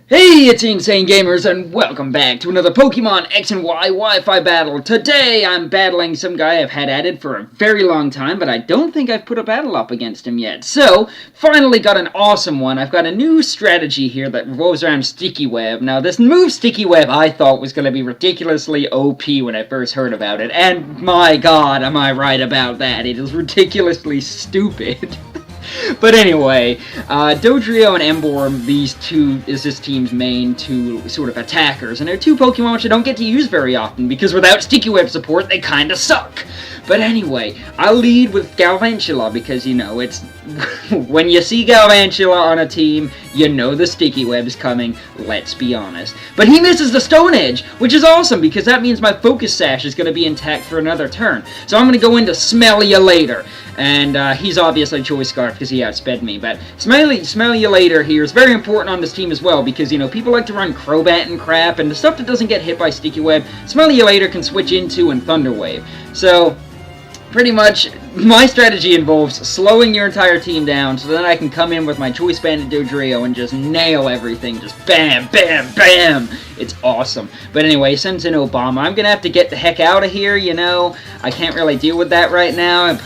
Hey, it's Insane Gamers, and welcome back to another Pokemon X and Y Wi-Fi battle. Today, I'm battling some guy I've had added for a very long time, but I don't think I've put a battle up against him yet. So, finally got an awesome one. I've got a new strategy here that revolves around Sticky Web. Now, this move Sticky Web I thought was going to be ridiculously OP when I first heard about it, and my god, am I right about that. It is ridiculously stupid. But anyway, Dodrio and Emobar, these two is this team's main two sort of attackers, and they're two Pokemon which I don't get to use very often, because without Sticky Web support, they kinda suck. But anyway, I'll lead with Galvantula, because, you know, it's... when you see Galvantula on a team, you know the Sticky Web's coming, let's be honest. But he misses the Stone Edge, which is awesome, because that means my Focus Sash is going to be intact for another turn. So I'm going to go into Smell Ya Later. And he's obviously Choice Scarf because he outsped me. But Smell Ya Later here is very important on this team as well, because, you know, people like to run Crobat and crap, and the stuff that doesn't get hit by Sticky Web, Smell Ya Later can switch into and Thunder Wave. So, pretty much, my strategy involves slowing your entire team down so then I can come in with my Choice Banded Dodrio and just nail everything. Just bam, bam, bam! It's awesome. But anyway, since in Obama, I'm gonna have to get the heck out of here, you know. I can't really deal with that right now, and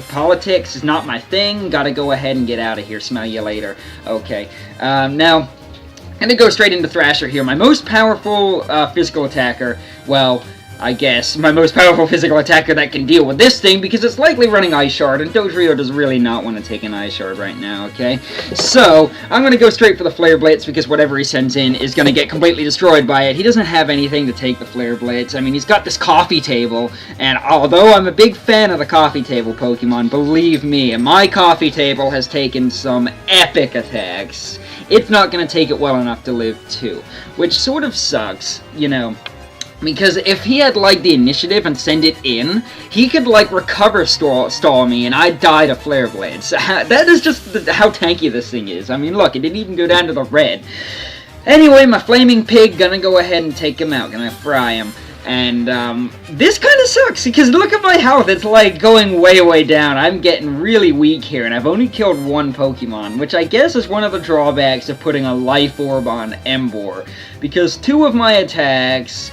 politics is not my thing. Gotta go ahead and get out of here. Smell you later. Okay. Now, I'm gonna go straight into Thrasher here. My most powerful physical attacker, well, I guess, my most powerful physical attacker that can deal with this thing, because it's likely running Ice Shard, and Dodrio does really not want to take an Ice Shard right now, okay? So, I'm going to go straight for the Flare Blitz, because whatever he sends in is going to get completely destroyed by it. He doesn't have anything to take the Flare Blitz. I mean, he's got this coffee table, and although I'm a big fan of the coffee table Pokemon, believe me, my coffee table has taken some epic attacks. It's not going to take it well enough to live too, which sort of sucks, you know. Because if he had, like, the initiative and send it in, he could, like, recover stall me, and I'd die to Flare Blades. That is just how tanky this thing is. I mean, look, it didn't even go down to the red. Anyway, my Flaming Pig, gonna go ahead and take him out. Gonna fry him. And, this kind of sucks, because look at my health. It's, like, going way, way down. I'm getting really weak here, and I've only killed one Pokemon, which I guess is one of the drawbacks of putting a Life Orb on Emobar. Because two of my attacks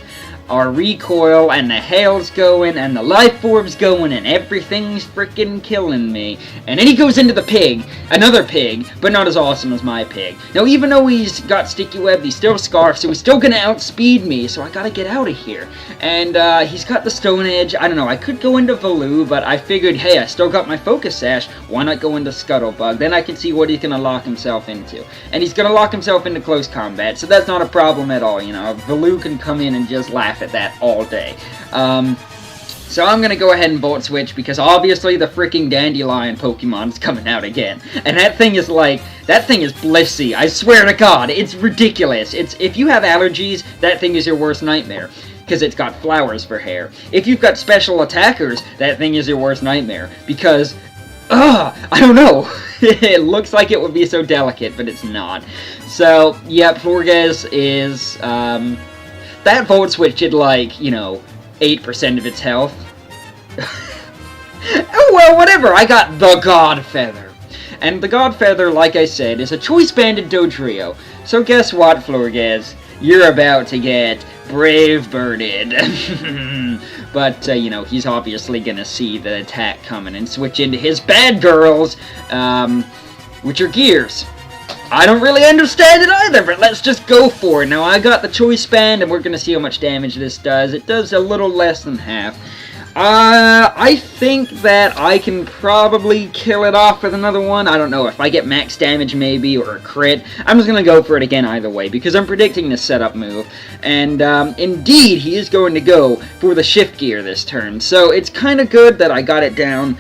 our recoil, and the hail's going, and the life orb's going, and everything's freaking killing me. And then he goes into the pig, another pig, but not as awesome as my pig. Now, even though he's got Sticky Web, he's still Scarf, so he's still gonna outspeed me, so I gotta get out of here. And, he's got the Stone Edge. I don't know, I could go into Valoo, but I figured, hey, I still got my Focus Sash, why not go into Scuttlebug? Then I can see what he's gonna lock himself into. And he's gonna lock himself into close combat, so that's not a problem at all, you know. Valoo can come in and just laugh at that all day. So I'm gonna go ahead and Volt Switch, because obviously the freaking Dandelion Pokemon is coming out again. And that thing is like, that thing is blissy, I swear to God, it's ridiculous. If you have allergies, that thing is your worst nightmare, because it's got flowers for hair. If you've got special attackers, that thing is your worst nightmare, because, I don't know. It looks like it would be so delicate, but it's not. So, yeah, Florges is, that Volt Switch did, like, you know, 8% of its health. Oh, well, whatever. I got the God Feather. And the God Feather, like I said, is a Choice Banded Dodrio. So guess what, Florges? You're about to get Brave Birded. But, you know, he's obviously gonna see the attack coming and switch into his bad girls, which are Gears. I don't really understand it either, but let's just go for it. Now, I got the Choice Band, and we're going to see how much damage this does. It does a little less than half. I think that I can probably kill it off with another one. I don't know, if I get max damage maybe, or a crit. I'm just going to go for it again either way, because I'm predicting this setup move. And, indeed, he is going to go for the Shift Gear this turn. So, it's kind of good that I got it down,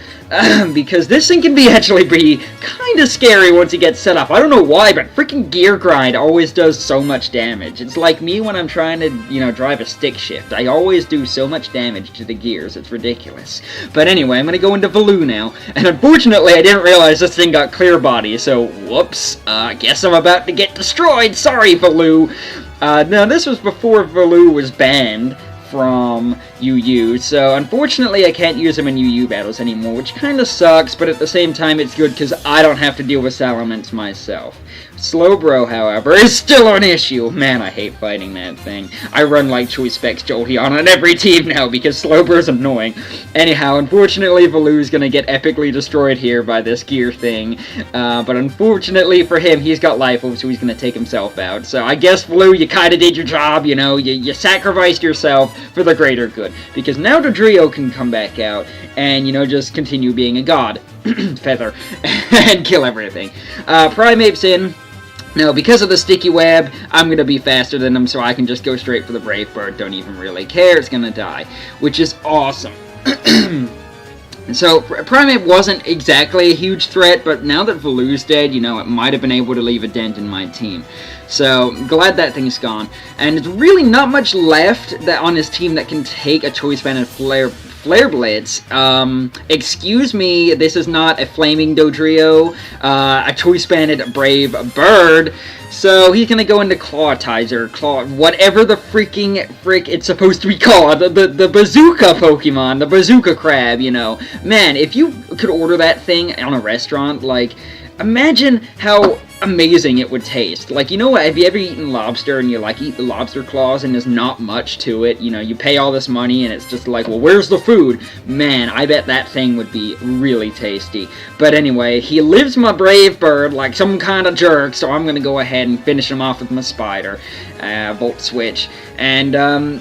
because this thing can actually be kind of scary once it gets set up. I don't know why, but freaking Gear Grind always does so much damage. It's like me when I'm trying to, you know, drive a stick shift. I always do so much damage to the gears. It's ridiculous. But anyway, I'm going to go into Valoo now. And unfortunately, I didn't realize this thing got Clear Body, so whoops. I guess I'm about to get destroyed. Sorry, Valoo. Now, this was before Valoo was banned from UU, so unfortunately I can't use him in UU battles anymore, which kind of sucks, but at the same time it's good because I don't have to deal with Salamence myself. Slowbro, however, is still an issue. Man, I hate fighting that thing. I run like Choice Specs Jolteon on every team now because Slowbro's annoying. Anyhow, unfortunately, Valu's gonna get epically destroyed here by this gear thing. But unfortunately for him, he's got life orb, so he's gonna take himself out. So I guess, Valu, you kinda did your job, you know, you sacrificed yourself for the greater good. Because now Dodrio can come back out and, you know, just continue being a god. Feather. And kill everything. Primape's in. Now, because of the sticky web, I'm going to be faster than him, so I can just go straight for the Brave Bird. Don't even really care. It's going to die, which is awesome. So, Primeape wasn't exactly a huge threat, but now that Valu's dead, you know, it might have been able to leave a dent in my team. So, glad that thing's gone. And it's really not much left that on his team that can take a Choice Band and Flare Blitz. Excuse me, this is not a Flaming Dodrio, a Choice Banded Brave Bird, so he's gonna go into Claw, whatever the freaking frick it's supposed to be called, the Bazooka Pokemon, the Bazooka Crab, you know. Man, if you could order that thing on a restaurant, like, imagine how amazing it would taste. Like, you know what, have you ever eaten lobster and you, like, eat the lobster claws and there's not much to it? You know, you pay all this money and it's just like, well, where's the food? Man, I bet that thing would be really tasty. But anyway, he lives my Brave Bird like some kind of jerk, so I'm gonna go ahead and finish him off with my Spider. Volt Switch. And,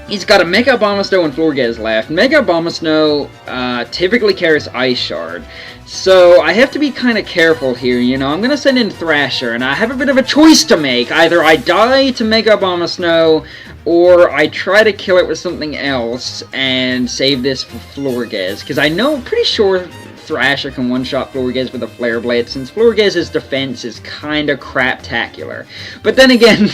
he's got a Mega Abomasnow and Florges left. Mega Abomasnow typically carries Ice Shard. So, I have to be kind of careful here, you know. I'm going to send in Thrasher, and I have a bit of a choice to make. Either I die to Mega Abomasnow, or I try to kill it with something else and save this for Florges. Because I know, pretty sure Thrasher can one-shot Florges with a Flare Blade, since Florges' defense is kind of craptacular. But then again...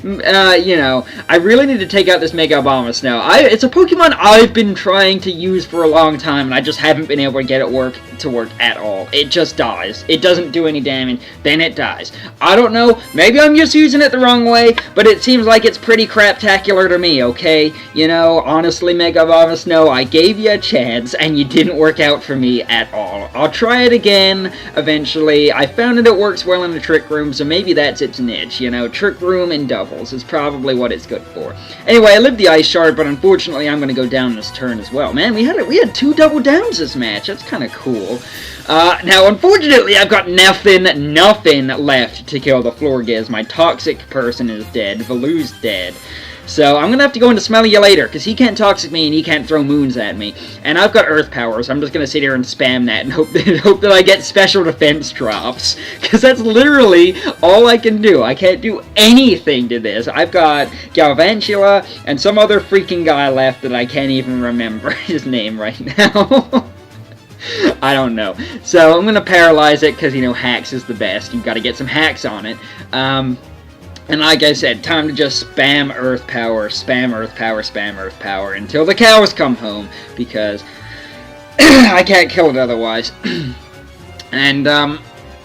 you know, I really need to take out this Mega Abomasnow. It's a Pokemon I've been trying to use for a long time, and I just haven't been able to get it to work at all. It just dies. It doesn't do any damage, then it dies. I don't know, maybe I'm just using it the wrong way, but it seems like it's pretty craptacular to me, okay? You know, honestly, Mega Abomasnow, I gave you a chance, and you didn't work out for me at all. I'll try it again, eventually. I found that it works well in the Trick Room, so maybe that's its niche, you know, Trick Room and doubles is probably what it's good for. Anyway, I lived the Ice Shard, but unfortunately I'm going to go down this turn as well. Man, we had 2 double downs this match. That's kind of cool. Now, unfortunately, I've got nothing left to kill the Florges. My toxic person is dead. Valu's dead. So, I'm going to have to go into Smell You Later, because he can't Toxic me and he can't throw moons at me. And I've got Earth Power, so I'm just going to sit here and spam that and hope that I get special defense drops. Because that's literally all I can do. I can't do anything to this. I've got Galvantula and some other freaking guy left that I can't even remember his name right now. I don't know. So, I'm going to paralyze it, because, you know, hacks is the best. You've got to get some hacks on it. And like I said, time to just spam Earth Power, spam Earth Power, spam Earth Power until the cows come home, because I can't kill it otherwise. And,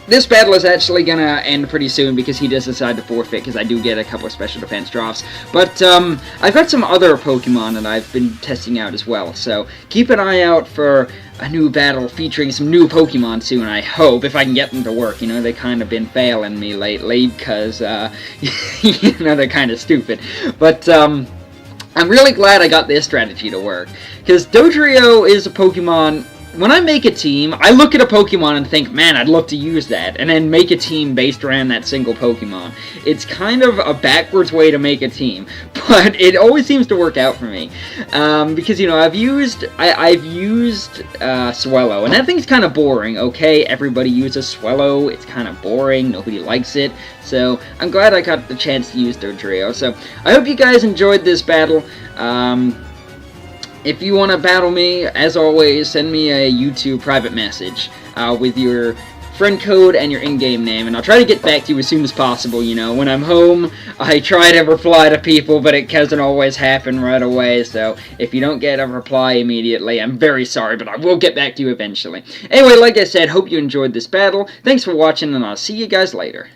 this battle is actually gonna end pretty soon because he does decide to forfeit, because I do get a couple of special defense drops. But, I've got some other Pokemon that I've been testing out as well, so keep an eye out for a new battle featuring some new Pokemon soon, I hope, if I can get them to work. You know, they kind of been failing me lately, because, you know, they're kind of stupid. But, I'm really glad I got this strategy to work, because Dodrio is a Pokemon... When I make a team, I look at a Pokemon and think, man, I'd love to use that, and then make a team based around that single Pokemon. It's kind of a backwards way to make a team, but it always seems to work out for me. Because, you know, I've used Swellow, and that thing's kind of boring, okay? Everybody uses Swellow, it's kind of boring, nobody likes it, so I'm glad I got the chance to use Dodrio. So, I hope you guys enjoyed this battle. If you want to battle me, as always, send me a YouTube private message with your friend code and your in-game name, and I'll try to get back to you as soon as possible. You know, when I'm home, I try to reply to people, but it doesn't always happen right away, so if you don't get a reply immediately, I'm very sorry, but I will get back to you eventually. Anyway, like I said, hope you enjoyed this battle. Thanks for watching, and I'll see you guys later.